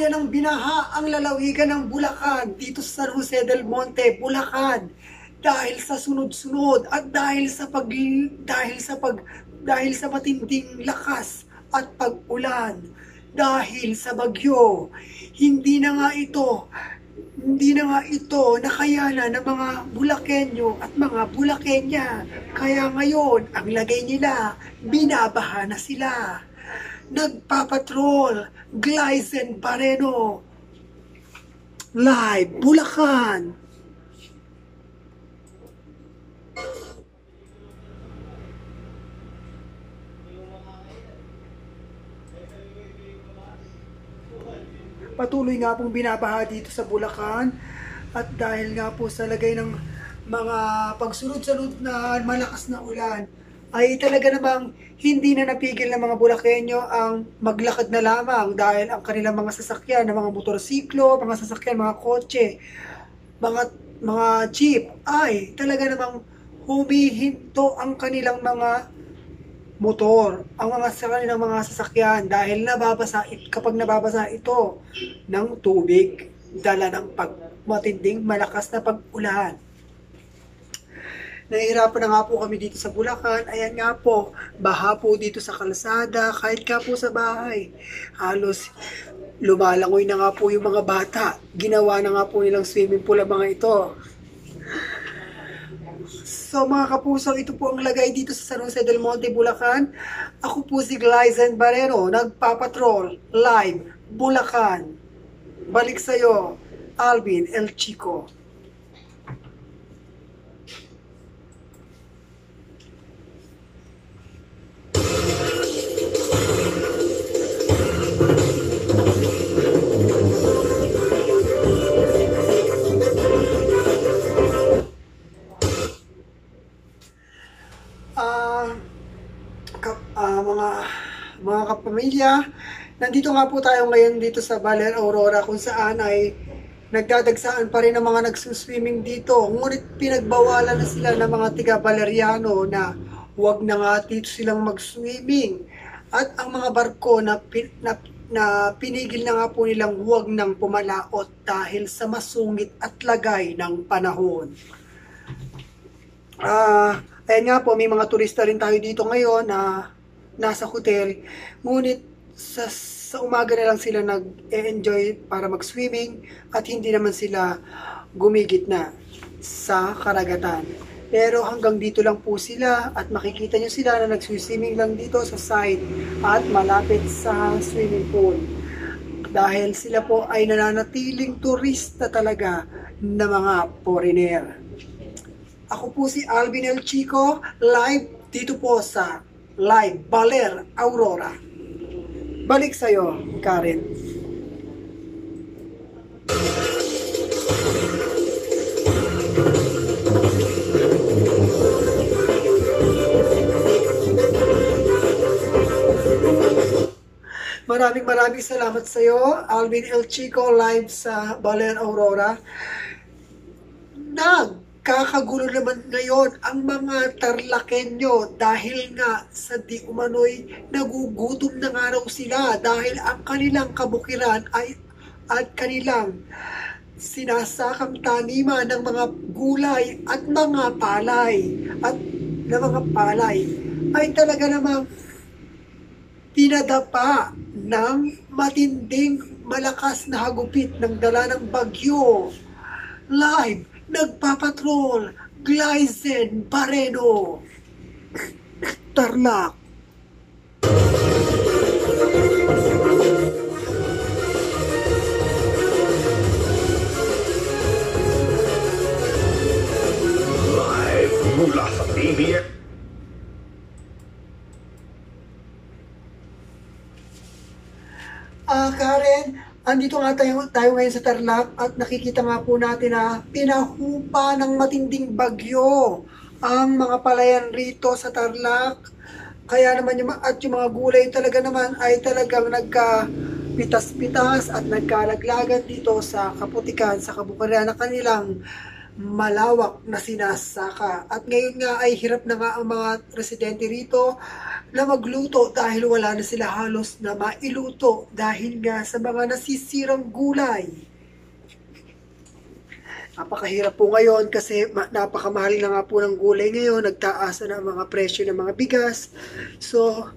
Tuluyan ng binaha ang lalawigan ng Bulacan dito sa San Jose del Monte, Bulacan. Dahil sa sunod-sunod at dahil sa matinding lakas at pag-ulan, dahil sa bagyo. Hindi na nga ito nakayanan ng mga Bulakenyo at mga Bulakenya. Kaya ngayon, ang lagay nila, binabaha na sila. Nagpapatrol, Glyzen Barreno, live, Bulacan. Patuloy nga pong binabaha dito sa Bulacan at dahil nga po sa lagay ng mga pagsunod-sunod na malakas na ulan, ay talaga namang hindi na napigil ng mga Bulakenyo ang maglakad na lamang dahil ang kanilang mga sasakyan, ng mga motorsiklo, mga sasakyan, mga kotse, mga jeep, ay talaga namang humihinto ang kanilang mga motor, ang kanilang mga sasakyan dahil kapag nababasa ito ng tubig, dala ng matinding malakas na pag-ulan. Nahihirapan na nga po kami dito sa Bulacan. Ayan nga po, baha po dito sa kalsada, kahit nga po sa bahay. Halos lumalangoy na nga po yung mga bata. Ginawa na nga po nilang swimming pool ang mga ito. So mga kapusang, ito po ang lagay dito sa San Jose del Monte, Bulacan. Ako po si Glyzen Barreno, nagpapatrol, live, Bulacan. Balik sa'yo, Alvin El Chico. Mga kapamilya, nandito nga po tayo ngayon dito sa Baler Aurora kung saan ay nagdadagsaan pa rin ang mga nagsuswimming dito. Ngunit pinagbawalan na sila ng mga tiga-Baleriano na huwag na nga dito silang mag-swimming. At ang mga barko na pinigil na nga po nilang huwag nang pumalaot dahil sa masungit at lagay ng panahon. Ayan nga po, may mga turista rin tayo dito ngayon na nasa hotel, ngunit sa umaga na lang sila nag-enjoy para mag-swimming at hindi naman sila gumigit na sa karagatan. Pero hanggang dito lang po sila at makikita nyo sila na nag-swimming lang dito sa side at malapit sa swimming pool. Dahil sila po ay nananatiling turista talaga na mga foreigner. Ako po si Alvin El Chico, live dito po sa Live Baler Aurora. Balik sa'yo, Karen. Maraming salamat sa'yo, Alvin El Chico, live sa Baler Aurora. Kakagulo naman ngayon ang mga Tarlakenyo dahil nga sa di umano'y nagugutom na nga raw sila dahil ang kanilang kabukiran at kanilang sinasakang taniman ng mga gulay at mga palay ay talaga namang pinadapa ng matinding malakas na hagupit ng dala ng bagyo. Live nagpapatrol, Glyzen Barreno, Tarlac. Live mula sa PBS. Karen, andito nga tayo ngayon sa Tarlac at nakikita nga po natin na pinahupa ng matinding bagyo ang mga palayan rito sa Tarlac. Kaya naman yung mga gulay talaga naman ay talagang nagkapitas-pitas at nagkalaglagan dito sa kaputikan, sa kabukiran na kanilang malawak na sinasaka. At ngayon nga ay hirap na nga ang mga residente rito na magluto dahil wala na sila halos na mailuto dahil nga sa mga nasisirang gulay. Napakahirap po ngayon kasi napakamahal na nga po ng gulay ngayon, nagtaasa na ang mga presyo ng mga bigas. So,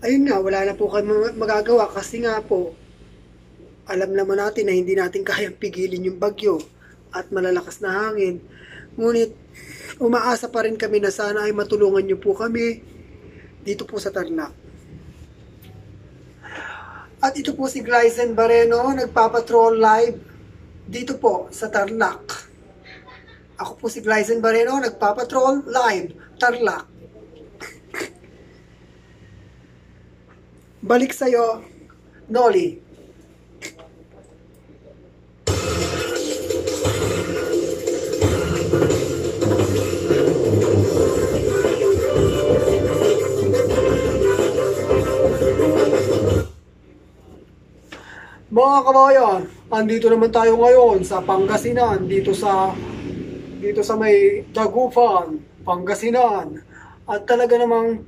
ayun nga, wala na po kami magagawa kasi nga po, alam naman natin na hindi natin kayang pigilin yung bagyo at malalakas na hangin. Ngunit, umaasa pa rin kami na sana ay matulungan niyo po kami dito po sa Tarlac. At ito po si Glyzen Barreno, nagpapatrol live dito po sa Tarlac. Ako po si Glyzen Barreno, nagpapatrol live, Tarlac. Balik sa'yo, Noli. Mga kabayan, andito naman tayo ngayon sa Pangasinan, dito sa may Dagupan, Pangasinan. At talaga namang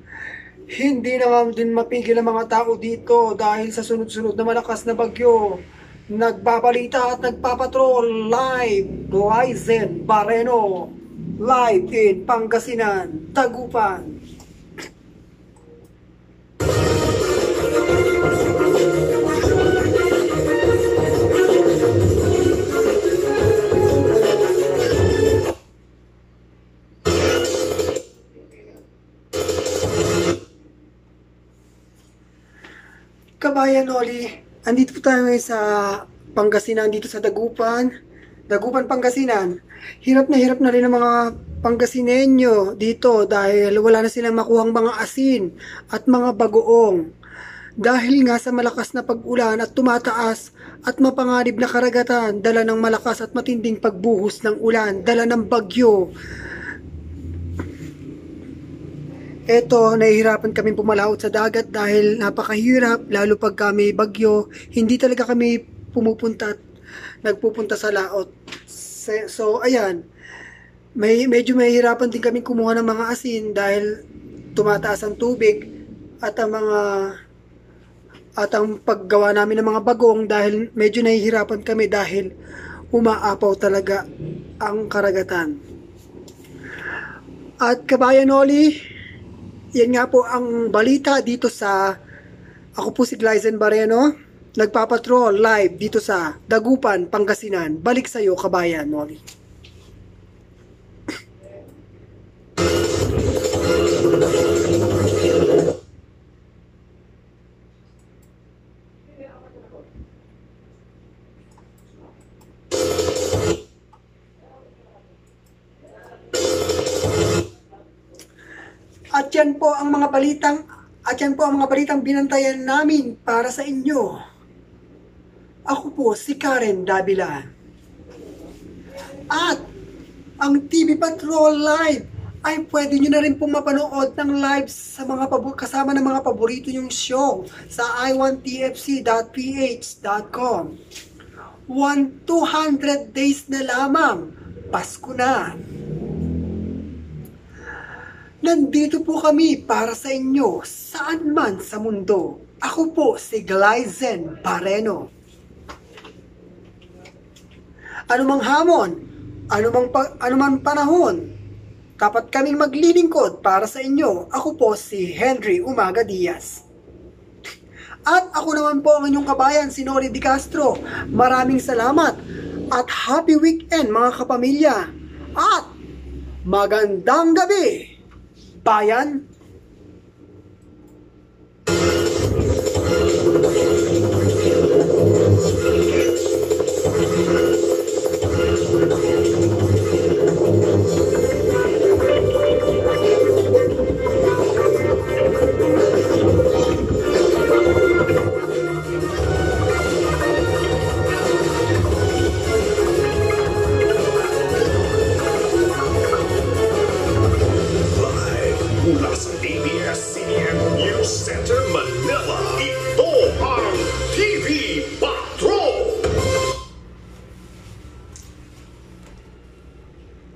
hindi naman din mapigil ang mga tao dito dahil sa sunod-sunod na malakas na bagyo. Nagbabalita at nagpapatrol live, Glyzen Barreno, live in Pangasinan, Dagupan. Kabayan Noli, andito po tayo ngayon sa Pangasinan, dito sa Dagupan, Pangasinan. Hirap na rin ang mga Pangasinenyo dito dahil wala na silang makuhang mga asin at mga bagoong. Dahil nga sa malakas na pag-ulan at tumataas at mapanganib na karagatan, dala ng malakas at matinding pagbuhos ng ulan, dala ng bagyo. Eto, nahihirapan kami pumalahot sa dagat dahil napakahirap, lalo pag kami bagyo, hindi talaga kami nagpupunta sa laot. So, ayan, medyo mahihirapan din kami kumuha ng mga asin dahil tumataas ang tubig at ang paggawa namin ng mga bagong dahil medyo nahihirapan kami dahil umaapaw talaga ang karagatan. At kabayan Noli, yan nga po ang balita dito ako po si Glyzen Barreno, nagpapatrol live dito sa Dagupan, Pangasinan. Balik sa'yo, kabayan Noli. At yan po ang mga balitang binantayan namin para sa inyo. Ako po si Karen Davila. At ang TV Patrol Live ay pwede nyo na rin pong mapanood ng live sa kasama ng mga paborito nyong show sa i1tfc.ph.com. 200 days na lamang, Pasko na. Nandito po kami para sa inyo saan man sa mundo. Ako po si Glyzen Barreno. Anumang hamon, anumang panahon, dapat kaming maglilingkod para sa inyo. Ako po si Henry Umaga Diaz. At ako naman po ang inyong kabayan, si Noli Di Castro. Maraming salamat at happy weekend mga kapamilya. At magandang gabi, bayan!